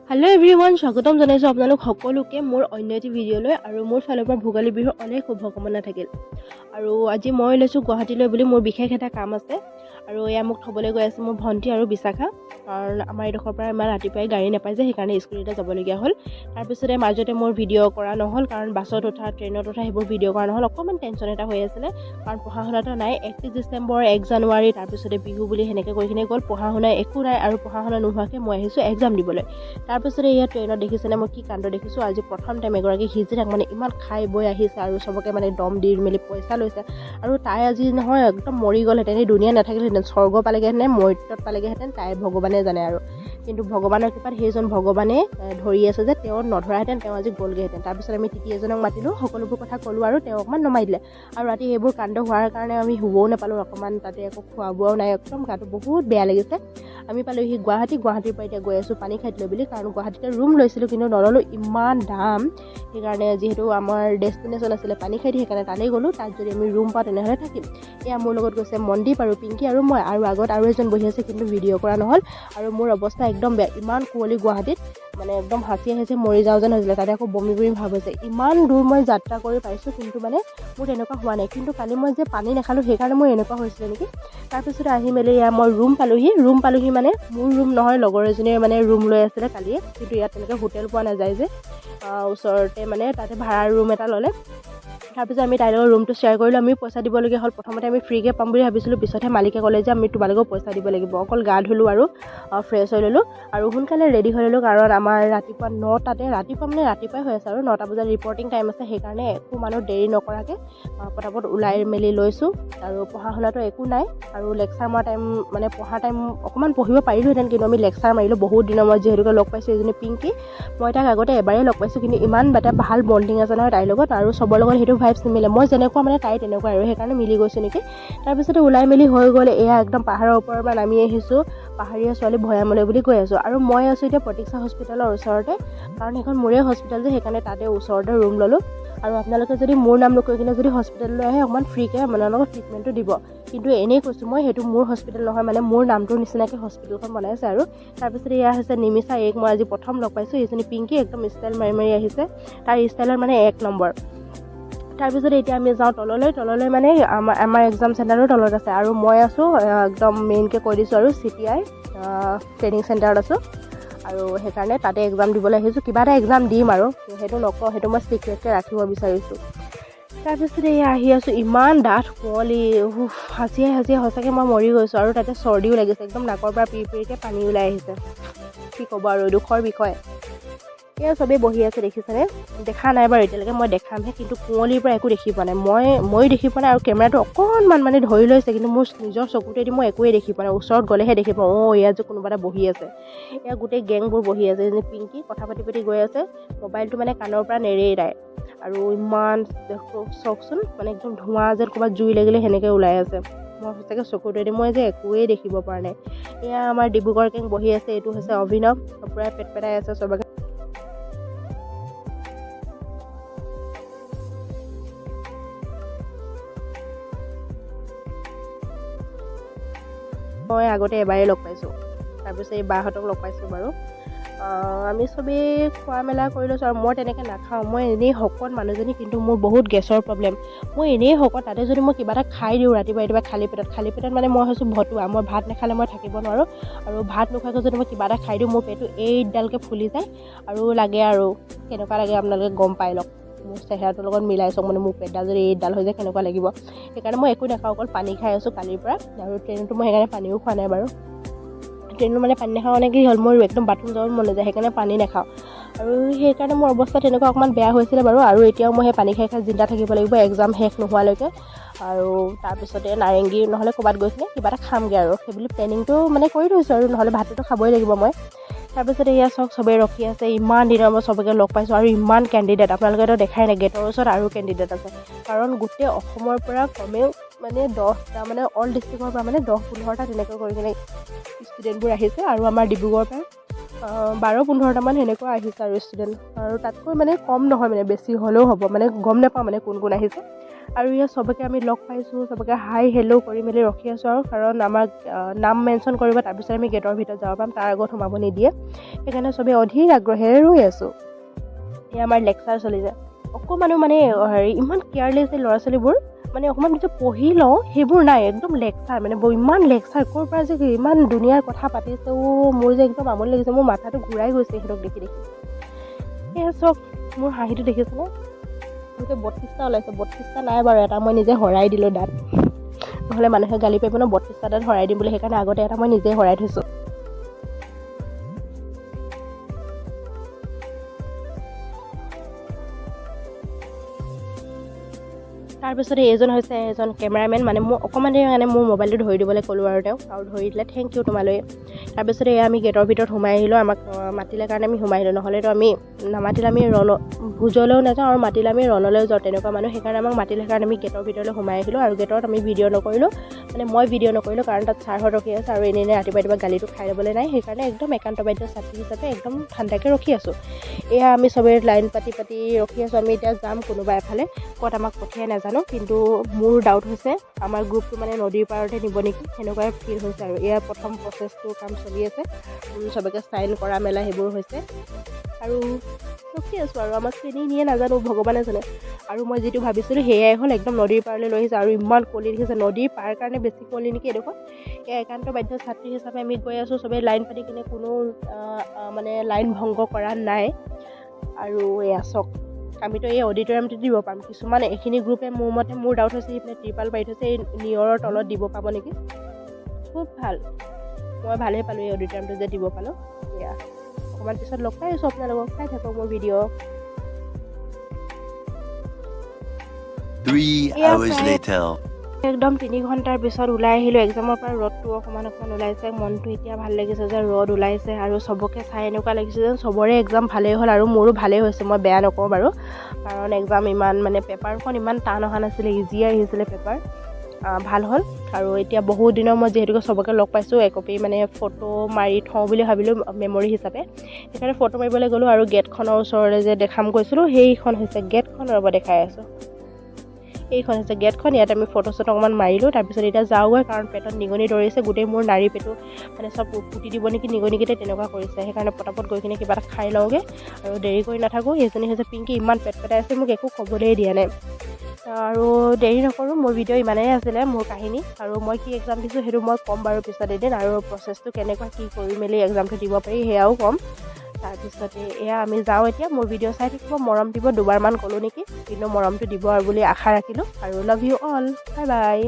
Hello everyone स्वागतम जनाइছো আপোনালোক সকলোকে মোৰ অন্য এটি ভিডিঅ'লৈ আৰু মোৰ ফালৰ পৰা ভোগালী বিহুৰ অনেক শুভকামনা থাকিল আৰু আজি মই লৈছো গুৱাহাটীলৈ বুলি মোৰ বিশেষ এটা কাম আছে আৰু এয়া মোক থবলৈ গৈ আছে মোৰ ভন্টি আৰু বিশাখা কাৰণ আমাৰ এডোখৰ পৰা ইমান ৰাতিপুৱাই গাড়ী নাপায় যে সেইকাৰণে স্কুলতে যাবলগীয়া হ'ল তাৰপিছতে মাজতে মোৰ ভিডিঅ' কৰা নহ'ল কাৰণ বাছত উঠা ট্ৰেইনত উঠা সেইবোৰ ভিডিঅ' কৰা নহ'ল অকণমান টেনশ্যন এটা হৈ আছিলে কাৰণ পঢ়া শুনাটো নাই 31 ডিচেম্বৰ 1 জানুৱাৰী তাৰপিছতে বিহু বুলি সেনেকৈ কৈ কিনে গ'ল পঢ়া শুনা একো নাই আৰু পঢ়া শুনা নোহোৱাকৈ মই আহিছোঁ এক্সাম দিবলৈ তাৰপিছতে ইয়াত ট্ৰেইনত দেখিছেনে মই কি কাণ্ড দেখিছোঁ আজি প্ৰথম টাইম এগৰাকী হিজিৰাক মানে ইমান খাই বৈ আহিছে আৰু চবকে মানে দম দি মেলি পইচা লৈছে আৰু তাই আজি নহয় একদম মৰি গ'লহেঁতেন এই দুনিয়া নাথাকিলেহেঁতেন স্বৰ্গ পালেগৈহেঁতেন মৰ্ত্যত পালেগৈহেঁতেন তাই ভগৱানে জানে আৰু কিন্তু ভগৱানৰ কৃপাত সেইজন ভগৱানে ধৰি আছে যে তেওঁ নধৰাহেঁতেন তেওঁ আজি গ'লগৈহেঁতেন তাৰপিছত আমি তিতি এজনক মাতিলোঁ সকলোবোৰ কথা ক'লোঁ আৰু তেওঁ অকণমান নমাই দিলে আৰু ৰাতি সেইবোৰ কাণ্ড হোৱাৰ কাৰণে আমি শুবও নাপালোঁ অকণমান তাতে একো খোৱা বোৱাও নাই একদম গাটো বহুত বেয়া লাগিছে আমি পালোঁহি গুৱাহাটীৰ পৰা এতিয়া গৈ আছোঁ পানী খাই দিলোঁ বুলি কাৰণ গুৱাহাটীতে ৰুম লৈছিলোঁ কিন্তু নল'লোঁ ইমান দাম সেইকাৰণে যিহেতু আমাৰ ডেষ্টিনেশ্যন আছিলে পানী খাই দি সেইকাৰণে তালৈ গ'লোঁ তাত যদি আমি ৰুম পাওঁ তেনেহ'লে থাকিম এয়া মোৰ লগত গৈছে মনদীপ আৰু পিংকি আৰু মই আৰু আগত আৰু এজন বহি আছে কিন্তু ভিডিঅ' কৰা নহ'ল আৰু মোৰ অৱস্থা একদম বেয়া ইমান কুঁৱলী গুৱাহাটীত মানে একদম হাঁচি আহিছে মৰি যাওঁ যেন হৈছিলে তাতে আকৌ বমি ভাৱ হৈছে ইমান দূৰ মই যাত্ৰা কৰি পাইছোঁ কিন্তু মানে মোৰ তেনেকুৱা হোৱা নাই কিন্তু কালি মই যে পানী নাখালোঁ সেইকাৰণে মোৰ এনেকুৱা হৈছিলে নেকি তাৰপিছত আহি মেলি মই ৰুম পালোঁহি মানে মোৰ ৰুম নহয় লগৰ এজনীয়ে মানে ৰুম লৈ আছিলে কালিয়ে কিন্তু ইয়াত তেনেকৈ হোটেল পোৱা নাযায় যে ওচৰতে মানে তাতে ভাড়াৰ ৰুম এটা ল'লে তাৰপিছত আমি তাইৰ লগত ৰুমটো শ্বেয়াৰ কৰিলোঁ আমি পইচা দিবলগীয়া হ'ল প্ৰথমতে আমি ফ্ৰীকৈ পাম বুলি ভাবিছিলোঁ পিছতহে মালিকে ক'লে যে আমি তোমালোকক পইচা দিব লাগিব অকল গা ধুলোঁ আৰু ফ্ৰেছ হৈ ল'লোঁ আৰু সোনকালে ৰেডি হৈ ল'লোঁ কাৰণ আমাৰ ৰাতিপুৱা 9টাতে ৰাতিপুৱাই হৈ আছে আৰু 9টা বজাত ৰিপৰ্টিং টাইম আছে সেইকাৰণে একো মানুহ দেৰি নকৰাকৈ পটাপট ওলাই মেলি লৈছোঁ আৰু পঢ়া শুনাটো একো নাই আৰু লেকচাৰ মৰা টাইম মানে পঢ়া টাইম অকণমান পঢ়িব পাৰিলোঁহেঁতেন কিন্তু আমি লেকচাৰ মাৰিলোঁ বহুত দিনৰ মই যিহেতুকে লগ পাইছোঁ এজনী পিংকি মই তাক আগতে এবাৰেই লগ পাইছোঁ কিন্তু ইমান এটা ভাল বণ্ডিং আছে নহয় তাইৰ লগত আৰু চবৰ লগত সেইটো ভাইবছ নিমিলে মই যেনেকুৱা মানে তাই তেনেকুৱা আৰু সেইকাৰণে মিলি গৈছোঁ নেকি তাৰপিছতে ওলাই মেলি হৈ গ'ল এয়া একদম পাহাৰৰ ওপৰৰ পৰা নামি আহিছোঁ পাহাৰীয়া ছোৱালী ভৈয়ামলৈ বুলি কৈ আছোঁ আৰু মই আছোঁ এতিয়া প্ৰতীক্ষা হস্পিটেলৰ ওচৰতে কাৰণ সেইখন মোৰে হস্পিটেল যে সেইকাৰণে তাতে ওচৰতে ৰুম ল'লোঁ আৰু আপোনালোকে যদি মোৰ নাম নকৈ কিনে যদি হস্পিটেললৈ আহে অকণমান ফ্ৰীকৈ আপোনালোকক ট্ৰিটমেণ্টটো দিব কিন্তু এনেই কৈছোঁ মই সেইটো মোৰ হস্পিটেল নহয় মানে মোৰ নামটোৰ নিচিনাকৈ হস্পিটেলখন বনাইছে আৰু তাৰপিছত এয়া হৈছে নিমিষা এইক মই আজি প্ৰথম লগ পাইছোঁ এইজনী পিংকি একদম ষ্টাইল মাৰি আহিছে তাৰ ষ্টাইলৰ মানে 1 নম্বৰ তাৰপিছত এতিয়া আমি যাওঁ তললৈ মানে আমাৰ এক্সাম চেণ্টাৰৰ তলত আছে আৰু মই আছোঁ একদম মেইনকৈ কৈ দিছোঁ আৰু CTI ট্ৰেইনিং চেণ্টাৰত আছোঁ আৰু সেইকাৰণে তাতে এক্সাম দিবলৈ আহিছোঁ কিবা এটা এক্সাম দিম আৰু সেইটো নকওঁ সেইটো মই চিক্ৰেটকৈ ৰাখিব বিচাৰিছোঁ তাৰপিছত এই আহি আছোঁ ইমান ডাঠ কুঁৱলী হাঁচিয়ে সঁচাকৈ মই মৰি গৈছোঁ আৰু তাতে চৰ্দিও লাগিছে একদম নাকৰ পৰা পিৰিকৈ পানী ওলাই আহিছে কি ক'ব আৰু দুখৰ বিষয় এয়া চবেই বহি আছে দেখিছেনে দেখা নাই বাৰু এতিয়ালৈকে মই দেখামহে কিন্তু কুঁৱলীৰ পৰা একো দেখি পোৱা নাই ময়ো দেখি পোৱা নাই আৰু কেমেৰাটো অকণমান মানে ধৰি লৈছে কিন্তু মোৰ নিজৰ চকুটোৱেদি মই একোৱেই দেখি পোৱা নাই ওচৰত গ'লেহে দেখি পাওঁ ইয়াত যে কোনোবা এটা বহি আছে এয়া গোটেই গেংবোৰ বহি আছে যেনে পিংকি কথা পাতি গৈ আছে মোবাইলটো মানে কাণৰ পৰা নেৰেই তাই আৰু ইমান চাওকচোন মানে একদম ধোঁৱা যেন ক'ৰবাত জুই লাগিলে সেনেকৈ ওলাই আছে মই সঁচাকৈ চকুটোৱেদি মই যে একোৱেই দেখিব পৰা নাই এয়া আমাৰ ডিব্ৰুগড় গেং বহি আছে এইটো হৈছে অভিনৱ পূৰা পেটপেটাই আছে চবকে মই আগতে এবাৰেই লগ পাইছোঁ তাৰপিছত এই বাহঁতক লগ পাইছোঁ বাৰু আমি চবেই খোৱা মেলা কৰি লৈছোঁ আৰু মই তেনেকৈ নাখাওঁ মই এনেই শকত মানুহজনী কিন্তু মোৰ বহুত গেছৰ প্ৰব্লেম মই এনেই শকত তাতে যদি মই কিবা এটা খাই দিওঁ ৰাতিপুৱা খালী পেটত মানে মই হৈছোঁ ভতুৱা মই ভাত নাখালে মই থাকিব নোৱাৰোঁ আৰু ভাত নোখোৱাকৈ যদি মই কিবা এটা খাই দিওঁ মোৰ পেটটো এইডালকৈ ফুলি যায় আৰু লাগে আৰু কেনেকুৱা লাগে আপোনালোকে গম পাই লওক মোৰ চেহেৰাটোৰ লগত মিলাই চাওক মানে মোৰ পেটডাল যদি এইডাল হৈ যায় কেনেকুৱা লাগিব সেইকাৰণে মই একো নাখাওঁ অকল পানী খাই আছোঁ কালিৰ পৰা আৰু ট্ৰেইনতো মই সেইকাৰণে পানীও খোৱা নাই বাৰু ট্ৰেইনত মানে পানী নাখাওঁ মানে কি হ'ল মোৰ একদম বাথৰুম যাব মন নাযায় সেইকাৰণে পানী নাখাওঁ আৰু সেইকাৰণে মোৰ অৱস্থা তেনেকুৱা অকণমান বেয়া হৈছিলে বাৰু আৰু এতিয়াও মই সেই পানী খাই জিন্দা থাকিব লাগিব এক্সাম শেষ নোহোৱালৈকে আৰু তাৰপিছতে নাৰেংগী নহ'লে ক'ৰবাত গৈ কিনে কিবা এটা খামগৈ আৰু সেইবুলি প্লেনিংটো মানে কৰি থৈছোঁ আৰু নহ'লে ভাতটোতো খাবই লাগিব মই তাৰপিছতে এয়া চাওক চবেই ৰখি আছে ইমান দিনৰ মই চবকে লগ পাইছোঁ আৰু ইমান কেণ্ডিডেট আপোনালোকেতো দেখাই নাই গেটৰ ওচৰত আৰু কেণ্ডিডেট আছে কাৰণ গোটেই অসমৰ পৰা কমেও মানে 10টা মানে অল ডিষ্ট্ৰিক্টৰ পৰা মানে 10-15টা তেনেকৈ কৰি কিনে ষ্টুডেণ্টবোৰ আহিছে আৰু আমাৰ ডিব্ৰুগড়ৰ পৰা 12-15টামান সেনেকুৱা আহিছে আৰু ষ্টুডেণ্ট, আৰু তাতকৈ মানে কম নহয়, মানে বেছি হ'লেও হ'ব, মানে গম নাপাওঁ মানে কোন কোন আহিছে। আৰু ইয়াত চবকে আমি লগ পাইছোঁ, চবকে হাই হেল্ল' কৰি মেলি ৰখি আছোঁ আৰু, কাৰণ আমাক নাম মেনশ্যন কৰিব, তাৰপিছত আমি গেটৰ ভিতৰত যাব পাম, তাৰ আগত সোমাব নিদিয়ে। সেইকাৰণে চবেই অধীৰ আগ্ৰহেৰে ৰৈ আছোঁ। এয়া আমাৰ লেকচাৰ চলি যায়। অকণমানো মানে ইমান কেয়াৰলেছ এই ল'ৰা ছোৱালীবোৰ, মানে অকণমান কিছু পঢ়ি লওঁ সেইবোৰ নাই, একদম লেকচাৰ, মানে ইমান লেকচাৰ ক'ৰ পৰা যে ইমান দুনীয়াৰ কথা পাতিছে। মোৰ যে একদম আমনি লাগিছে, মোৰ মাথাটো ঘূৰাই গৈছে সিহঁতক দেখি দেখি। এয়া চব মোৰ হাঁহিটো দেখিছেনে? গোটেই 32টা ওলাইছে। 32টা নাই বাৰু, এটা মই নিজে হৰাই দিলোঁ দাঁত, নহ'লে মানুহে গালি পাৰিব ন 32টা দাঁত হৰাই দিম বুলি, সেইকাৰণে আগতে এটা মই নিজে হৰাই থৈছোঁ। তাৰপিছতে এইজন হৈছে এজন কেমেৰামেন, মানে মোৰ অকণমান দেৰি কাৰণে মোৰ মোবাইলটো ধৰি দিবলৈ ক'লোঁ আৰু তেওঁক, আৰু ধৰি দিলে, থেংক ইউ তোমালৈ। তাৰপিছতে আমি গেটৰ ভিতৰত সোমাই আহিলোঁ, আমাক মাতিলে কাৰণে আমি সোমাই আহিলোঁ, নহ'লেতো আমি নামাতিলে আমি ভোজলৈও নাযাওঁ, আৰু মাতিলে আমি ৰণলৈও যাওঁ, তেনেকুৱা মানুহ। সেইকাৰণে আমাক মাতিলে কাৰণে আমি গেটৰ ভিতৰলৈ সোমাই আহিলোঁ, আৰু গেটত আমি ভিডিঅ' নকৰিলোঁ, মানে মই ভিডিঅ' নকৰিলোঁ, কাৰণ তাত ছাৰহঁত ৰখি আছে, আৰু এনেই ৰাতিপুৱা গালিটো খাই ল'বলৈ নাই, সেইকাৰণে একদম একান্ত বাদ্য ছাত্ৰী হিচাপে একদম ঠাণ্ডাকৈ ৰখি আছোঁ। এয়া আমি চবেই লাইন পাতি ৰখি আছোঁ, আমি এতিয়া যাম কোনোবা এফালে, ক'ত আমাক পঠিয়াই নাজানো, কিন্তু মোৰ ডাউট হৈছে আমাৰ গ্ৰুপটো মানে নদীৰ পাৰতে নিব নেকি, সেনেকুৱাই ফিল হৈছে। আৰু এয়া প্ৰথম প্ৰচেছটো কাম চলি আছে, চবকে চাইন কৰা মেলা সেইবোৰ হৈছে, আৰু ৰখি আছোঁ, আৰু আমাক চিনি নিয়ে নাজানো, ভগৱানে জানে। আৰু মই যিটো ভাবিছিলোঁ সেয়াই হ'ল, একদম নদীৰ পাৰলৈ লৈ আহিছে, আৰু ইমান কলি দেখিছে, নদীৰ পাৰ কাৰণে বেছি কলি নেকি এডোখৰ। এয়া একান্ত বাদ্য ছাত্ৰী হিচাপে আমি গৈ আছোঁ, চবেই লাইন পাতি কিনে, কোনো মানে লাইন ভংগ কৰা নাই। আৰু এয়া চক, আমিতো এই অডিটৰিয়ামটো দিব পাম, কিছুমান এইখিনি গ্ৰুপে মোৰ মতে, মোৰ ডাউট হৈছে এইপিনে ত্ৰিপাল পাৰি থৈছে, এই নিয়ৰৰ তলত দিব পাব নেকি। খুব ভাল, মই ভালেই পালোঁ এই অডিটৰিয়ামটো যে দিব পালোঁ। এয়া অকণমান পিছত লগ পাই আছোঁ আপোনালোকক, চাই থাকক মোৰ ভিডিঅ'। 3 hours later. একদম 3 ঘণ্টাৰ পিছত ওলাই আহিলোঁ এক্সামৰ পৰা। ৰ'দটো অকণমান ওলাইছে, মনটো এতিয়া ভাল লাগিছে যে ৰ'দ ওলাইছে, আৰু চবকে চাই এনেকুৱা লাগিছে যেন চবৰে এক্সাম ভালেই হ'ল, আৰু মোৰো ভালেই হৈছে, মই বেয়া নকওঁ বাৰু, কাৰণ এক্সাম ইমান মানে পেপাৰখন ইমান টান অহা নাছিলে, ইজিয়ে আহিছিলে পেপাৰ, ভাল হ'ল। আৰু এতিয়া বহুত দিনৰ মই যিহেতুকে চবকে লগ পাইছোঁ, একপি মানে ফটো মাৰি থওঁ বুলি ভাবিলোঁ মেমৰি হিচাপে, সেইকাৰণে ফটো মাৰিবলৈ গ'লোঁ। আৰু গেটখনৰ ওচৰলৈ যে দেখাম কৈছিলোঁ, সেইখন হৈছে গেটখন, ৰ'ব দেখাই আছোঁ, এইখন হৈছে গেটখন। ইয়াত আমি ফটো চটো অকণমান মাৰিলোঁ, তাৰপিছত এতিয়া যাওঁগৈ, কাৰণ পেটত নিগনি ধৰিছে, গোটেই মোৰ নাড়ী পেটো মানে চব পুতি দিব নেকি নিগনিকেইটা, তেনেকুৱা কৰিছে। সেইকাৰণে পটাপট গৈ কিনে কিবা এটা খাই লওঁগৈ, আৰু দেৰি কৰি নাথাকোঁ। এইজনী হৈছে পিংকি, ইমান পেট পেটাই আছে, মোক একো ক'বলৈ দিয়া নাই। আৰু দেৰি নকৰোঁ, মোৰ ভিডিঅ' ইমানেই আছিলে, মোৰ কাহিনী, আৰু মই কি এক্সাম দিছোঁ সেইটো মই ক'ম বাৰু পিছত এদিন, আৰু প্ৰচেছটো কেনেকুৱা কি কৰি মেলি এক্সামটো দিব পাৰি সেয়াও ক'ম। তাৰপিছতে এয়া আমি যাওঁ এতিয়া, মোৰ ভিডিঅ' চাই থাকিব, মৰম দিব, দুবাৰমান ক'লোঁ নেকি, কিন্তু মৰমটো দিব আৰু বুলি আশা ৰাখিলোঁ, আৰু love you all, bye bye.